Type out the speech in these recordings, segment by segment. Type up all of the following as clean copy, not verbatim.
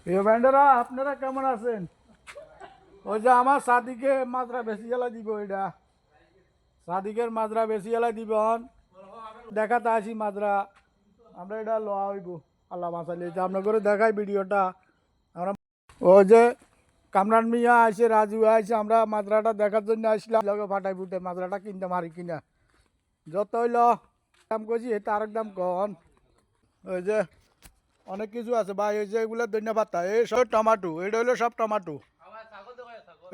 প্রিয় ব্যান্ডেরা আপনারা কেমন আছেন? ওই যে আমার সাদিকে মাজরা বেশি এলা দিব, এটা সাদিকের মাজরা বেশি এলা দিবন দেখাতে আসি মাজরা আমরা এটা লওয়া হইব আল্লাহ মাসালি আপনার করে দেখাই ভিডিওটা আমরা। ওই যে কামরান মিয়া আসে, রাজু আসে, আমরা মাজরাটা দেখার জন্য আসলাম। লগে ফাটাই ফুটে মাজরাটা কিনতে মারি কিনা যত হইল দাম করছি এটা আরেক দাম কন। ওই যে অনেক কিছু আছে ভাই, এই যে এগুলো ধন্যবাদ এই সব টমাটো, এটা হইলো সব টমাটো,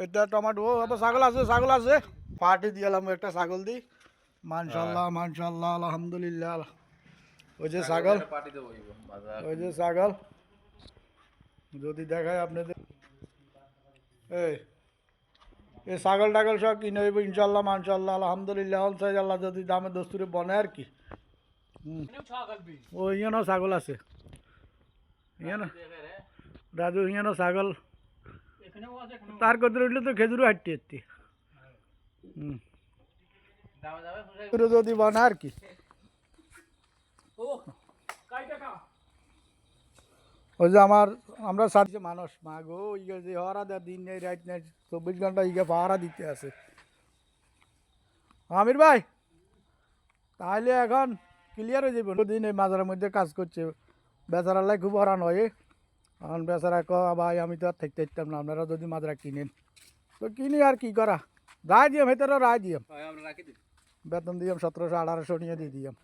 এটা টমাটো। ও আবার ছাগল আছে, ছাগল আছে, পার্টি দিলাম একটা ছাগল দি। মানশাল্লাহ মানশাল্লাহ আলহামদুলিল্লাহ। ওই যে ছাগল, ওই যে ছাগল যদি দেখায় আপনাদের, এই ছাগল টাগল সব কিনে হইব ইনশাল্লাহ মানশাল্লাহ আলহামদুলিল্লাহ। আল্লাহ যদি দামে দস্তুরে বনে আর কি। ও ইয়ানো ছাগল আছে, ইয়ানো রাজু ইয়ানো ছাগল তার কত উঠলে তো খেজুরও হাঁটতে হাঁটতে যদি বনে আর কি। ওই যে আমরা সাথে মানুষ মা গো ইয়ে যে হরা দেয় দিন নেই রাত নেই 24 ঘন্টা ইয়ে পাহারা দিতে আছে। আমির ভাই তাহলে এখন ক্লিয়ার হয়ে যাবে, দিন এই মাজারের মধ্যে কাজ করছে বেচারালাই খুব হরান হয়। এখন বেচারা ভাই আমি তো আর থাকতে পারতাম না, আপনারা যদি মাজরা কিনেন তো কিনি আর কি করা। রায় দিয়াম ভেতরে রায় দিয়াম, বেতন দিয়াম 1700 1800 নিয়ে দিয়ে দিয়াম।